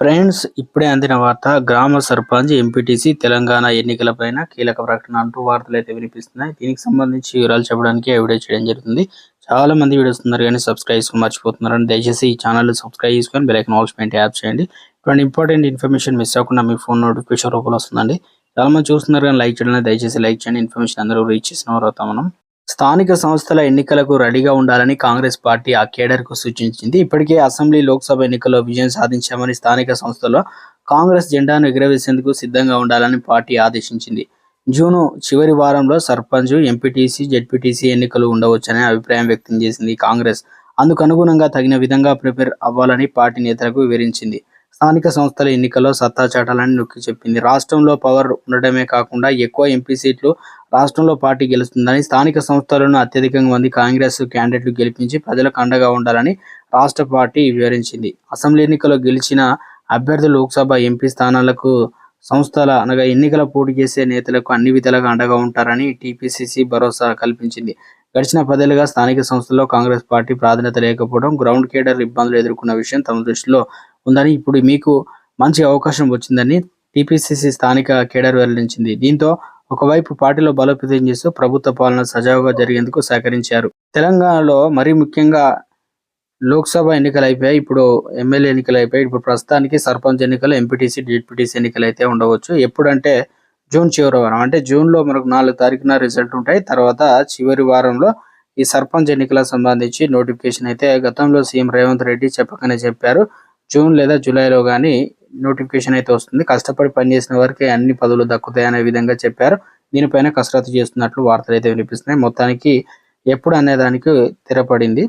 Friends, ఇప్పుడే అందిన వార్త. గ్రామ సర్పంచ్, ఎంపీటీసీ తెలంగాణ ఎన్నికలపైన కీలక ప్రకటన అంటూ వార్తలైతే వినిపిస్తున్నాయి. దీనికి సంబంధించి వివరాలు చెప్పడానికి వీడియో చేయడం జరుగుతుంది. చాలా మంది వీడియోస్ ఉన్నారు కానీ సబ్స్క్రైబ్ చేసుకొని మర్చిపోతున్నారని దయచేసి ఈ ఛానల్ సబ్స్క్రైబ్ చేసుకొని బెల్ ఐకాన్ ఆల్ ట్యాప్ చేయండి. ఇటువంటి ఇంపార్టెంట్ ఇన్ఫర్మేషన్ మిస్ అవ్వకుండా మీ ఫోన్ నోటిఫికేషన్ రూపంలో వస్తుందండి. చాలా మంది చూస్తున్నారు కానీ లైక్ చేయడం దయచేసి లైక్ చేయండి. ఇన్ఫర్మేషన్ అందరూ రీచ్ చేసిన వారు అవుతాం మనం. స్థానిక సంస్థల ఎన్నికలకు రెడీగా ఉండాలని కాంగ్రెస్ పార్టీ ఆ కేడర్కు సూచించింది. ఇప్పటికే అసెంబ్లీ, లోక్సభ ఎన్నికల్లో విజయం సాధించామని స్థానిక సంస్థల్లో కాంగ్రెస్ జెండాను ఎగురవేసేందుకు సిద్ధంగా ఉండాలని పార్టీ ఆదేశించింది. జూన్ చివరి వారంలో సర్పంచ్, ఎంపీటీసీ, జెడ్పీటీసీ ఎన్నికలు ఉండవచ్చనే అభిప్రాయం వ్యక్తం చేసింది కాంగ్రెస్. అందుకు అనుగుణంగా తగిన విధంగా ప్రిపేర్ అవ్వాలని పార్టీ నేతలకు వివరించింది. స్థానిక సంస్థల ఎన్నికల్లో సత్తా చాటాలని నొక్కి చెప్పింది. రాష్ట్రంలో పవర్ ఉండటమే కాకుండా ఎక్కువ ఎంపీ సీట్లు రాష్ట్రంలో పార్టీ గెలుస్తుందని, స్థానిక సంస్థలను అత్యధికంగా మంది కాంగ్రెస్ క్యాండిడేట్లు గెలిపించి ప్రజలకు అండగా ఉండాలని రాష్ట్ర పార్టీ వివరించింది. అసెంబ్లీ ఎన్నికల్లో గెలిచిన అభ్యర్థులు లోక్సభ, ఎంపీ స్థానాలకు సంస్థల ఎన్నికల పోటీ చేసే నేతలకు అన్ని విధాలుగా అండగా ఉంటారని టీపీసీసీ భరోసా కల్పించింది. గడిచిన 10 ఏళ్లుగా స్థానిక సంస్థల్లో కాంగ్రెస్ పార్టీ ప్రాధాన్యత లేకపోవడం, గ్రౌండ్ కేడర్ ఇబ్బందులు ఎదుర్కొన్న విషయం తమ దృష్టిలో ఉందని, ఇప్పుడు మీకు మంచి అవకాశం వచ్చిందని టీపీసీసీ స్థానిక కేడర్ వెల్లడించింది. దీంతో ఒకవైపు పార్టీలో బలోపేతం చేస్తూ ప్రభుత్వ పాలన సజావుగా జరిగేందుకు సహకరించారు. తెలంగాణలో మరీ ముఖ్యంగా లోక్సభ ఎన్నికలు అయిపోయాయి, ఇప్పుడు ఎమ్మెల్యే ఎన్నికలు అయిపోయాయి. ఇప్పుడు ప్రస్తుతానికి సర్పంచ్ ఎన్నికలు, ఎంపీటీసీ, డిప్యూటీసీ ఎన్నికలు అయితే ఉండవచ్చు. ఎప్పుడంటే జూన్ చివరి వారం, అంటే జూన్లో మనకు 4 తారీఖున రిజల్ట్ ఉంటాయి. తర్వాత చివరి వారంలో ఈ సర్పంచ్ ఎన్నికలకు సంబంధించి నోటిఫికేషన్ అయితే గతంలో సీఎం రేవంత్ రెడ్డి చెప్పకనే చెప్పారు. జూన్ లేదా జూలైలో కానీ నోటిఫికేషన్ అయితే వస్తుంది. కష్టపడి పనిచేసిన వారికి అన్ని పదవులు దక్కుతాయి అనే విధంగా చెప్పారు. దీనిపైన కసరత్తు చేస్తున్నట్లు వార్తలు అయితే వినిపిస్తున్నాయి. మొత్తానికి ఎప్పుడు అనేదానికి తెరపడింది.